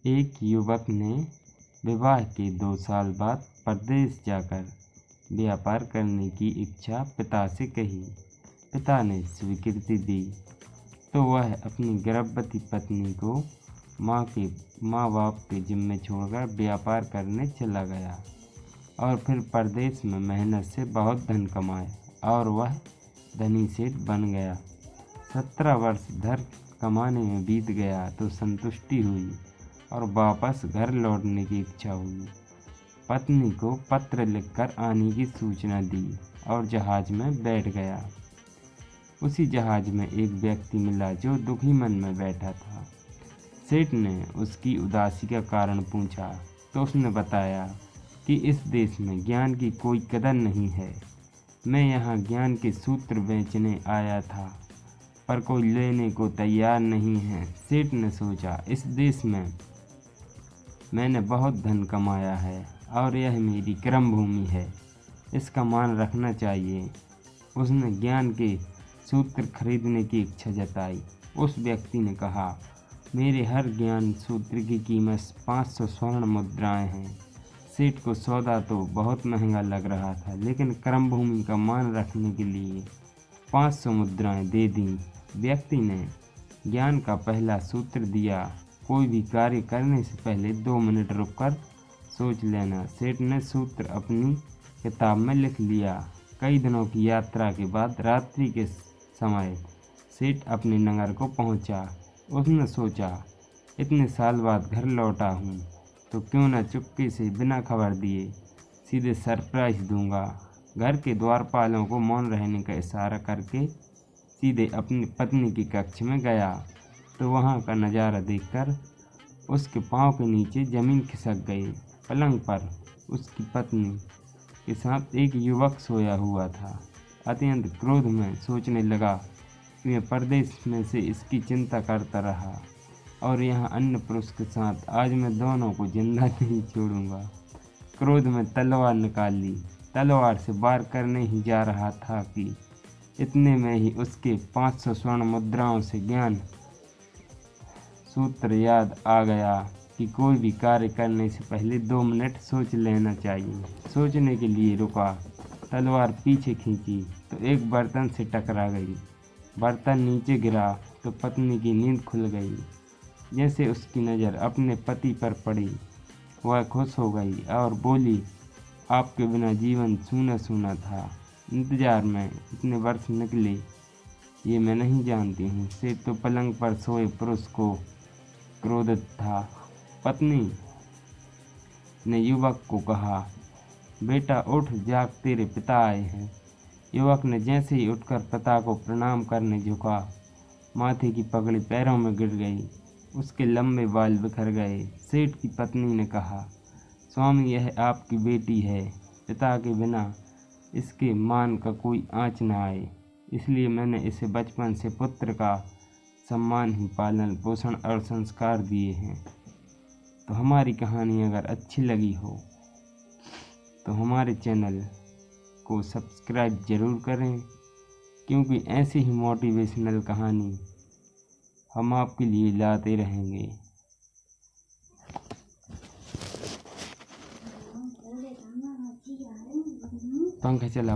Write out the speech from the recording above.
एक युवक ने विवाह के 2 साल बाद परदेश जाकर व्यापार करने की इच्छा पिता से कही। पिता ने स्वीकृति दी तो वह अपनी गर्भवती पत्नी को माँ बाप के जिम्मे छोड़कर व्यापार करने चला गया और फिर परदेश में मेहनत से बहुत धन कमाया और वह धनी सेठ बन गया। 17 वर्ष धन कमाने में बीत गया तो संतुष्टि हुई और वापस घर लौटने की इच्छा हुई। पत्नी को पत्र लिखकर आने की सूचना दी और जहाज में बैठ गया। उसी जहाज में एक व्यक्ति मिला जो दुखी मन में बैठा था। सेठ ने उसकी उदासी का कारण पूछा तो उसने बताया कि इस देश में ज्ञान की कोई कदर नहीं है। मैं यहाँ ज्ञान के सूत्र बेचने आया था पर कोई लेने को तैयार नहीं है। सेठ ने सोचा, इस देश में मैंने बहुत धन कमाया है और यह मेरी कर्म भूमि है, इसका मान रखना चाहिए। उसने ज्ञान के सूत्र खरीदने की इच्छा जताई। उस व्यक्ति ने कहा, मेरे हर ज्ञान सूत्र की कीमत 500 स्वर्ण मुद्राएं हैं। सेठ को सौदा तो बहुत महंगा लग रहा था, लेकिन कर्म भूमि का मान रखने के लिए 500 मुद्राएं दे दी। व्यक्ति ने ज्ञान का पहला सूत्र दिया, कोई भी कार्य करने से पहले 2 मिनट रुककर सोच लेना। सेठ ने सूत्र अपनी किताब में लिख लिया। कई दिनों की यात्रा के बाद रात्रि के समय सेठ अपने नगर को पहुंचा। उसने सोचा, इतने साल बाद घर लौटा हूं तो क्यों न चुपके से बिना खबर दिए सीधे सरप्राइज दूंगा। घर के द्वारपालों को मौन रहने का इशारा करके सीधे अपनी पत्नी की कक्ष में गया तो वहां का नज़ारा देखकर उसके पांव के नीचे ज़मीन खिसक गई। पलंग पर उसकी पत्नी के साथ एक युवक सोया हुआ था। अत्यंत क्रोध में सोचने लगा कि मैं परदेश में से इसकी चिंता करता रहा और यहाँ अन्य पुरुष के साथ आज मैं दोनों को जिंदा नहीं छोड़ूंगा। क्रोध में तलवार निकाल ली। तलवार से वार करने ही जा रहा था कि इतने में ही उसके 500 स्वर्ण मुद्राओं से ज्ञान सूत्र याद आ गया कि कोई भी कार्य करने से पहले 2 मिनट सोच लेना चाहिए। सोचने के लिए रुका, तलवार पीछे खींची तो एक बर्तन से टकरा गई। बर्तन नीचे गिरा तो पत्नी की नींद खुल गई। जैसे उसकी नज़र अपने पति पर पड़ी, वह खुश हो गई और बोली, आपके बिना जीवन सूना सूना था। इंतजार में इतने वर्ष निकले ये मैं नहीं जानती हूँ। सेठ तो पलंग पर सोए पुरुष को क्रोधित था। पत्नी ने युवक को कहा, बेटा उठ, जाग, तेरे पिता आए हैं। युवक ने जैसे ही उठकर पिता को प्रणाम करने झुका, माथे की पगड़ी पैरों में गिर गई। उसके लंबे बाल बिखर गए। सेठ की पत्नी ने कहा, स्वामी यह आपकी बेटी है। पिता के बिना इसके मान का कोई आँच न आए, इसलिए मैंने इसे बचपन से पुत्र का सम्मान ही पालन पोषण और संस्कार दिए हैं। तो हमारी कहानी अगर अच्छी लगी हो तो हमारे चैनल को सब्सक्राइब ज़रूर करें, क्योंकि ऐसी ही मोटिवेशनल कहानी हम आपके लिए लाते रहेंगे। पंखा चला।